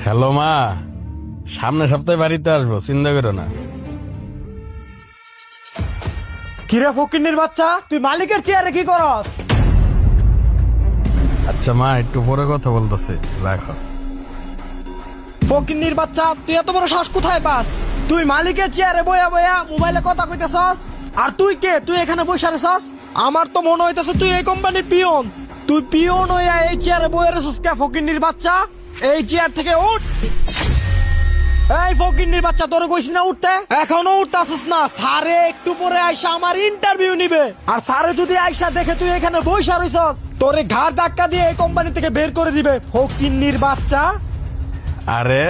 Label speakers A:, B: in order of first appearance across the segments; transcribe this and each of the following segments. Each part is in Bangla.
A: হ্যালো মা, সামনে সপ্তাহে বাড়িতে আসবো, চিন্তা করো না।
B: কিরে ফকিন্নির বাচ্চা, তুই মালিকের চেয়ারে কি করস?
A: আচ্ছা মা, একটু পরে কথা বলতেছি, রাখো।
B: ফকিন্নির বাচ্চা, তুই এত বড় শ্বাস কোথায় পাস? তুই মালিকের চেয়ারে বয়া বয়া মোবাইলে কথা কইতেছস, আর তুই কে? তুই এখানে বসে রেছস? আমার তো মনে হইতেছে তুই এই কোম্পানির পিয়ন। তুই পিয়ন হইয়া এই চেয়ারে বয়ে রেছস কে ফকিন্নির বাচ্চা? এই চেয়ার থেকে উঠ। এই ফকিন্নির বাচ্চা, তোরে কইছি না উঠতে, এখনো উঠতাছিস না? স্যারে একটু পরে আইসা আমার ইন্টারভিউ নিবে, আর স্যারে যদি আইসা দেখে তুই এখানে বইসা রইছস, তোরে ঘাড় ধাক্কা দিয়ে এই কোম্পানি থেকে বের করে দিবে ফকিন্নির বাচ্চা।
A: আরে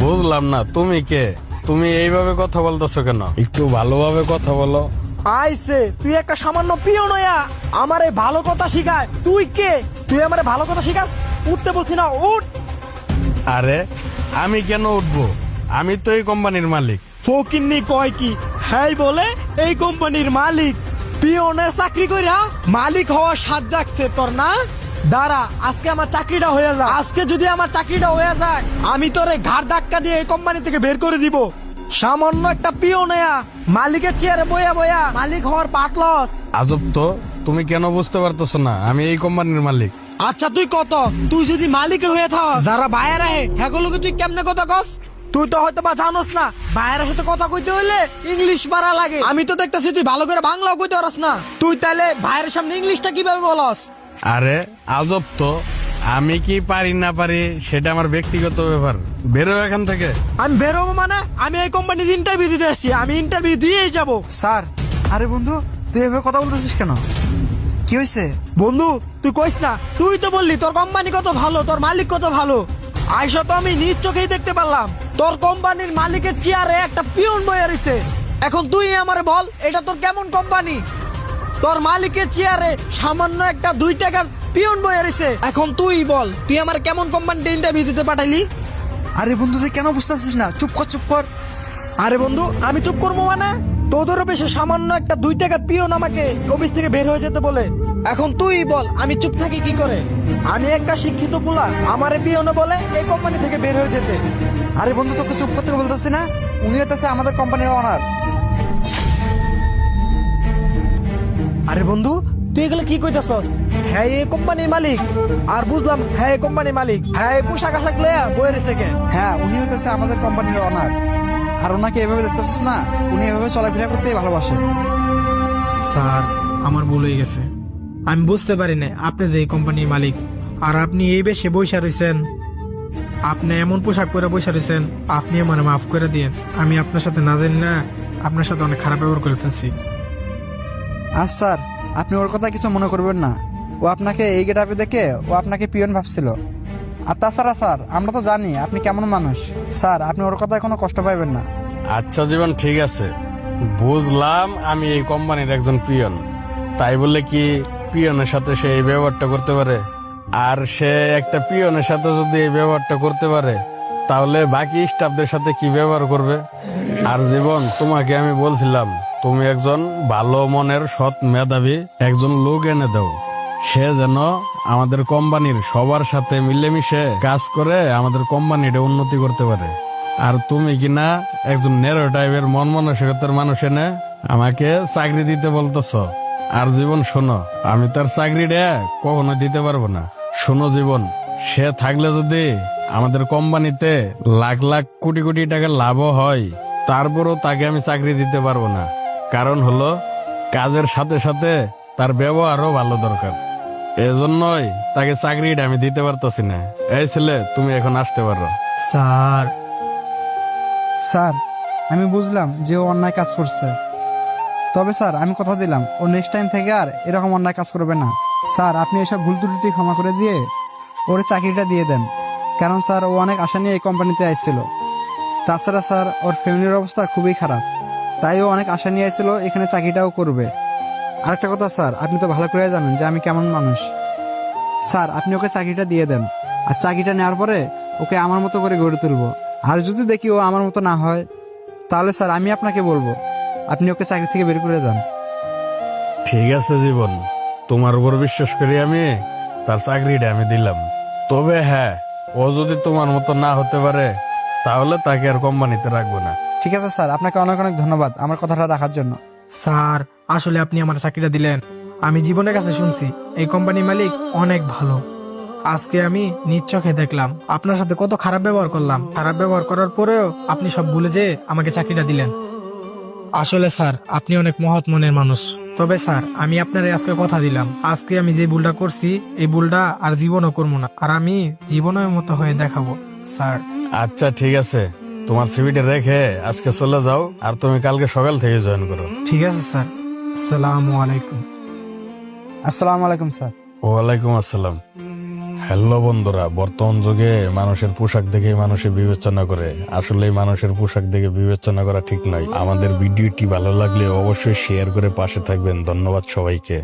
A: বুঝলাম না, তুমি কে? তুমি এইভাবে কথা বলতেছো কেন? একটু ভালোভাবে কথা বলো।
B: আইসে তুই একটা সামান্য পিয়ন হইয়া আমারে ভালো কথা শিখায়? তুই কে? তুই আমারে ভালো কথা শিখাস? উঠতে বলছি না, উঠ।
A: আরে আমি কেন উঠবো? আমি তো এই কোম্পানির মালিক।
B: ফকিন্নি কয় কি? হ্যাঁ বলে এই কোম্পানির মালিক। পিয়নের চাকরি কইরা মালিক হওয়ার স্বাদ জাগছে তোর না? দাঁড়া, আজকে আমার চাকরিটা হয়ে যায়। আজকে যদি আমার চাকরিটা হয়ে যায়, আমি তোরে ঘাড় ধাক্কা দিয়ে এই কোম্পানি থেকে বের করে দিব। সামান্য একটা পিয়ন হইয়া মালিকের চেয়ারে বয়া বয়া মালিক হওয়ার পাট লস।
A: আজব তো, তুমি কেন বুঝতে পারতেছো না আমি এই কোম্পানির মালিক?
B: আচ্ছা তুই কত, তুই যদি মালিক হয়ে থাক, যারা বাইরে আহে হ্যাগুলোকে তুই কেমনে কথা কস? তুই তো হয়তো বা জানোস না, বাইরের সাথে কথা কইতে হইলে ইংলিশ পারা লাগে। আমি তো দেখতেছি তুই ভালো করে বাংলাও কইতে পারস না। তুই তাহলে বাইরের সামনে ইংলিশটা কিভাবে বলস?
A: আরে আজব তো, আমি কি পারি না পারি সেটা আমার ব্যক্তিগত ব্যাপার। বেরো এখান থেকে।
B: আমি বেরোবো মানে? আমি এই কোম্পানির ইন্টারভিউ দিতে আসছি, আমি ইন্টারভিউ দিয়েই যাবো।
C: স্যার, আরে বন্ধু, তুই এভাবে কথা বলতেছিস কেন? কি হয়েছে?
B: বন্ধু তুই কইস না, তুই তো বললি তোর কোম্পানি কত ভালো, তোর মালিক কত ভালো। আইসা তো আমি নিজ চোখেই দেখতে পারলাম তোর কোম্পানির মালিকের চেয়ারে একটা পিয়ন বয়ে রইছে। এখন তুই আমারে বল, এটা তোর কেমন কোম্পানি? তোর মালিকের চেয়ারে সামান্য একটা 2 টাকার পিয়ন বয়ে রইছে। এখন তুই বল, তুই আমার কেমন কোম্পানিতে ইন্টারভিউ দিতে পাঠাইলি?
C: আরে বন্ধু, তুই কেন বুঝতেছিস না? চুপ কর, চুপ কর।
B: আরে বন্ধু, আমি চুপ করবো মানে? তোদেরও বেশি সামান্য একটা 2 টাকার পিয়ন আমাকে অফিস থেকে বের হয়ে যেতে বলে। এখন তুই বল, আমি চুপ থাকি কি করে? আমি একটা শিক্ষিত পোলা, আমারে পিয়নে বলে এই কোম্পানি থেকে বের হয়ে যেতে।
C: আরে বন্ধু, তোকে চুপ করতে বলতেছি না? উনি হচ্ছে আমাদের কোম্পানির অনার।
B: আরে বন্ধু, তুই এগুলো কি কইতাছস? হ্যাঁ এই কোম্পানির মালিক, আর বুঝলাম হ্যাঁ এই কোম্পানির মালিক। হ্যাঁ এই পোশাক আশাক লয়া বয়ে রয়েছে কে?
C: হ্যাঁ, উনি হচ্ছে আমাদের কোম্পানির অনার। আর ওনাকে এভাবে দেখতেছিস না? উনি এভাবে চলাফেরা করতেই ভালোবাসে।
B: স্যার, আমার ভুল হয়ে গেছে। আমি বুঝতে পারি না আপনি যে এই কোম্পানির মালিক, আর আপনি এই বেশে বৈশা রয়েছেন, আপনি এমন পোশাক পরে বৈশা রয়েছেন। আপনি আমার মাফ করে দিয়েন, আমি আপনার সাথে না জানি না আপনার সাথে অনেক খারাপ ব্যবহার করে ফেলছি।
C: আর স্যার, আপনি ওর কথা কিছু মনে করবেন না। ও আপনাকে এই গেটআপে দেখে ও আপনাকে পিয়ন ভাবছিল। আর তাছাড়া স্যার, আমরা তো জানি আপনি কেমন মানুষ। স্যার, আপনি ওর কথায় কোনো কষ্ট পাইবেন না।
A: আচ্ছা জীবন, ঠিক আছে, বুঝলাম আমি এই কোম্পানির একজন পিয়ন। তাই বলে কি পিয়নের সাথে সে এই ব্যবহারটা করতে পারে? আর সে একটা পিয়নের সাথে যদি এই ব্যবহারটা করতে পারে, তাহলে বাকি স্টাফদের সাথে কি ব্যবহার করবে? আর জীবন, তোমাকে আমি বলছিলাম তুমি একজন ভালো মনের সৎ মেধাবী একজন লোক এনে দাও, সে যেন আমাদের কোম্পানির সবার সাথে মিলেমিশে কাজ করে আমাদের কোম্পানিটা উন্নতি করতে পারে। আর তুমি কিনা একজন নেরো টাইপের মন মানসিকতার মানুষ এনে আমাকে চাকরি দিতে বলতেছ। আর জীবন শোনো, আমি তার চাকরিটা কখনো দিতে পারবো না। শোনো জীবন, সে থাকলে যদি আমাদের কোম্পানিতে লাখ লাখ কোটি কোটি টাকা লাভও হয়, তারপরও তাকে আমি চাকরি দিতে পারবো না। কারণ হলো, কাজের সাথে সাথে তার ব্যবহারও ভালো দরকার। এজন্যই তাকে চাকরিটা আমি দিতে পারতেছি না। এই ছেলে, তুমি এখন আসতে পারো।
B: স্যার,
C: স্যার, আমি বুঝলাম যে ও অন্যায় কাজ করছে। তবে স্যার, আমি কথা দিলাম ও নেক্সট টাইম থেকে আর এরকম অন্যায় কাজ করবে না। স্যার, আপনি এসব ভুল ত্রুটি ক্ষমা করে দিয়ে ওর চাকরিটা দিয়ে দেন। কারণ স্যার, ও অনেক আশা নিয়ে এই কোম্পানিতে আসছিল। তাছাড়া স্যার, ওর ফ্যামিলির অবস্থা খুবই খারাপ, তাই ও অনেক আশা নিয়ে আসছিল এখানে চাকরিটাও করবে। আরেকটা কথা স্যার, আপনি তো ভালো করে জানেন যে আমি কেমন মানুষ। স্যার, আপনি ওকে চাকরিটা দিয়ে দেন। আর চাকরিটা নেওয়ার পরে ওকে আমার মতো করে গড়ে তুলবো। আর যদি দেখি ও আমার মতো না হয়, তাহলে স্যার আমি আপনাকে বলবো আপনি ওকে চাকরি থেকে বের করে দেন।
A: ঠিক আছে জীবন, তোমার উপর বিশ্বাস করি আমি তার চাকরিটা আমি দিলাম। তবে হ্যাঁ, ও যদি তোমার মতো না হতে পারে তাহলে তাকে আর কোম্পানিতে রাখবো না।
C: ঠিক আছে স্যার, আপনাকে অনেক অনেক ধন্যবাদ আমার কথাটা রাখার জন্য।
B: স্যার আসলে আপনি আমার চাকরিটা দিলেন। আমি জীবনের কাছে শুনছি এই কোম্পানির মালিক অনেক ভালো। আজকে আমি নিজ চোখে দেখলাম আপনার সাথে কত খারাপ ব্যবহার করলাম। খারাপ ব্যবহার করার পরেও আপনি সব ভুলে যে আমাকে চাকরিটা দিলেন। আসলে স্যার আপনি অনেক মহৎ মনের মানুষ। তবে স্যার আমি আপনার আজকে কথা দিলাম, আজকে আমি যে ভুলটা করছি এই ভুলটা আর জীবনও করবো না, আর আমি জীবনের মতো হয়ে দেখাবো স্যার।
A: আচ্ছা ঠিক আছে, তোমার সিভিটা রেখে আজকে চলে যাও, আর তুমি কালকে সকাল থেকে জয়েন করো।
B: ঠিক আছে স্যার, আসসালামু আলাইকুম।
C: আসসালামু আলাইকুম স্যার।
A: ওয়ালাইকুম আসসালাম। হ্যালো বন্ধুরা, বর্তমান যুগে মানুষের পোশাক দেখে মানুষে বিবেচনা করে, আসলে মানুষের পোশাক দেখে বিবেচনা করা ঠিক নয়। আমাদের ভিডিওটি ভালো লাগলে অবশ্যই শেয়ার করে পাশে থাকবেন। ধন্যবাদ সবাইকে।